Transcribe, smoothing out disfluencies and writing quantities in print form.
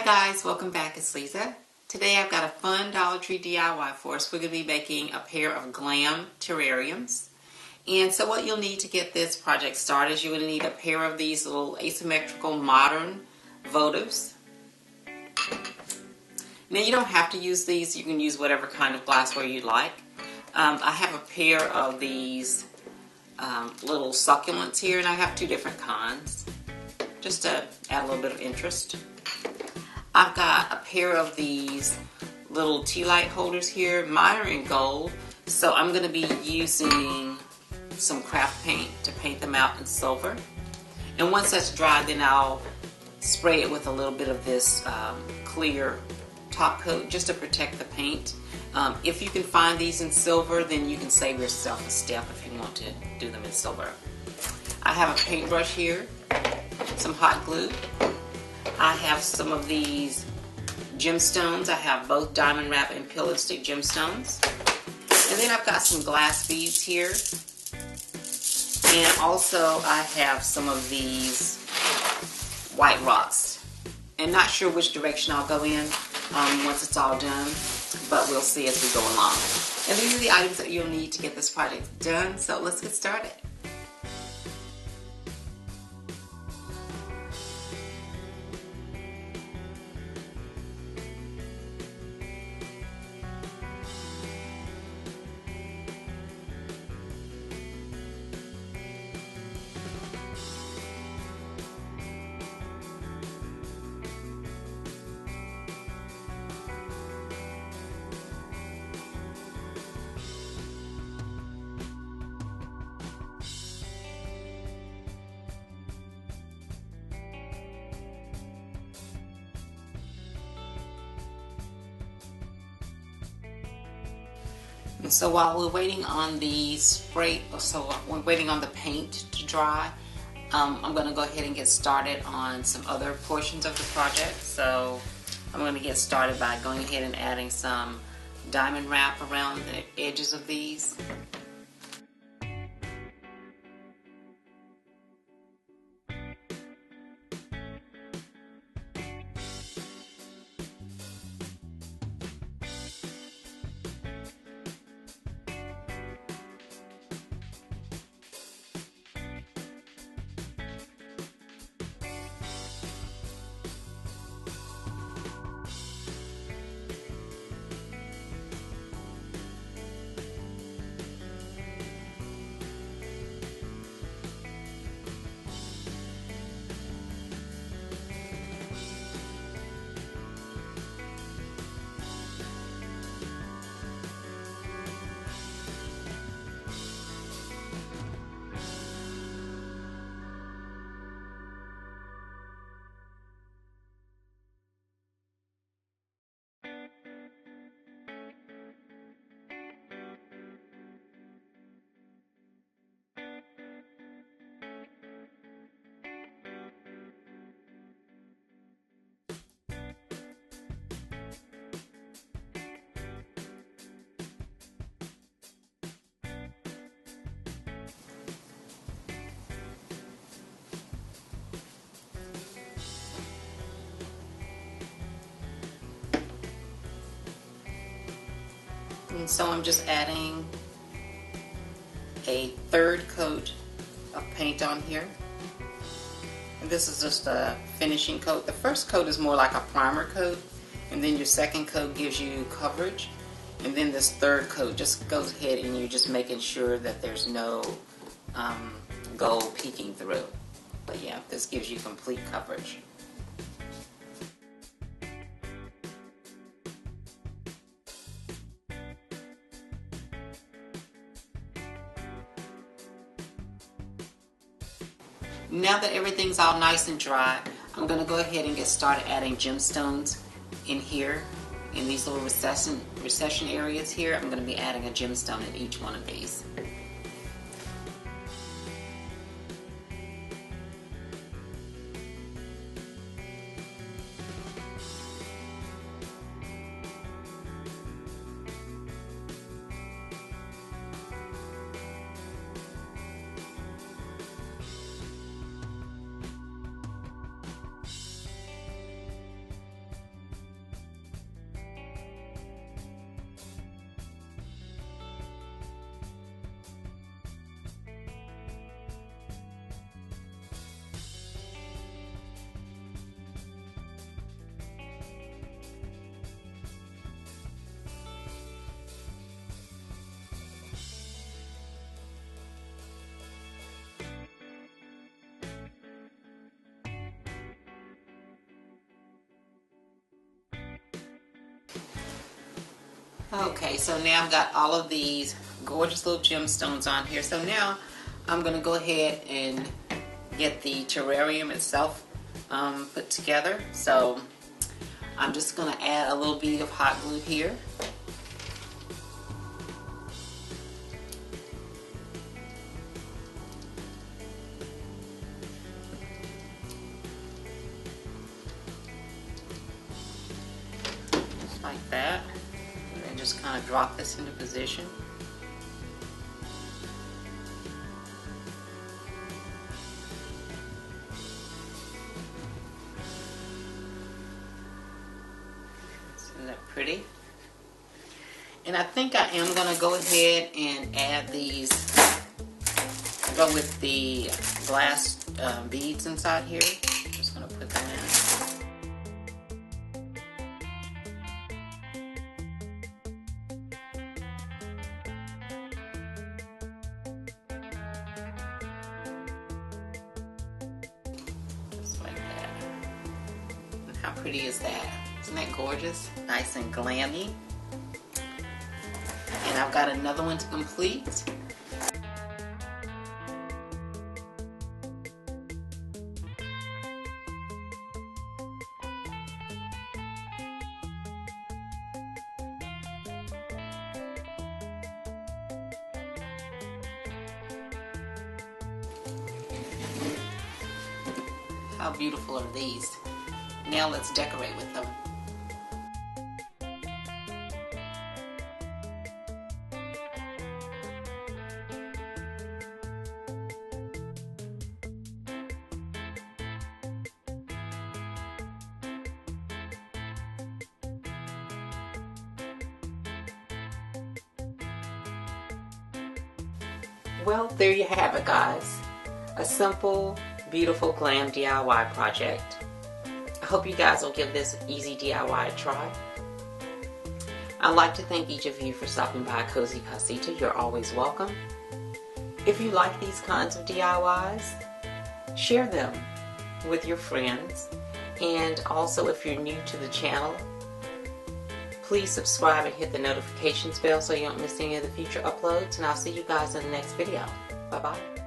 Hi guys, welcome back. It's Lisa. Today I've got a fun Dollar Tree DIY for us. We're going to be making a pair of glam terrariums. And so what you'll need to get this project started is you're going to need a pair of these little asymmetrical modern votives. Now you don't have to use these. You can use whatever kind of glassware you like. I have a pair of these little succulents here, and I have two different kinds just to add a little bit of interest. I've got a pair of these little tea light holders here. Mine are in gold, so I'm going to be using some craft paint to paint them out in silver. And once that's dry, then I'll spray it with a little bit of this clear top coat just to protect the paint. If you can find these in silver, then you can save yourself a step if you want to do them in silver. I have a paintbrush here, some hot glue. I have some of these gemstones. I have both diamond wrap and peel and stick gemstones. And then I've got some glass beads here. And also I have some of these white rocks. And not sure which direction I'll go in once it's all done, but we'll see as we go along. And these are the items that you'll need to get this project done, so let's get started. And so while we're waiting on the we're waiting on the paint to dry, I'm going to go ahead and get started on some other portions of the project. So I'm going to get started by going ahead and adding some diamond wrap around the edges of these. And so I'm just adding a third coat of paint on here. And this is just a finishing coat. The first coat is more like a primer coat, and then your second coat gives you coverage. And then this third coat just goes ahead and you're just making sure that there's no gold peeking through. But yeah, this gives you complete coverage. Now that everything's all nice and dry, I'm going to go ahead and get started adding gemstones in here. In these little recession areas here, I'm going to be adding a gemstone in each one of these. Okay, so now I've got all of these gorgeous little gemstones on here. So now I'm going to go ahead and get the terrarium itself put together. So I'm just going to add a little bit of hot glue here. Just like that. And just kind of drop this into position. Isn't that pretty? And I think I am going to go ahead and add these, go with the glass beads inside here. Just going to put them in. How pretty is that? Isn't that gorgeous? Nice and glammy. And I've got another one to complete. How beautiful are these? Now let's decorate with them. Well, there you have it, guys. A simple, beautiful glam DIY project. I hope you guys will give this easy DIY a try. I'd like to thank each of you for stopping by Cozy Casita. You're always welcome. If you like these kinds of DIYs, share them with your friends. And also, if you're new to the channel, please subscribe and hit the notifications bell so you don't miss any of the future uploads. And I'll see you guys in the next video. Bye-bye.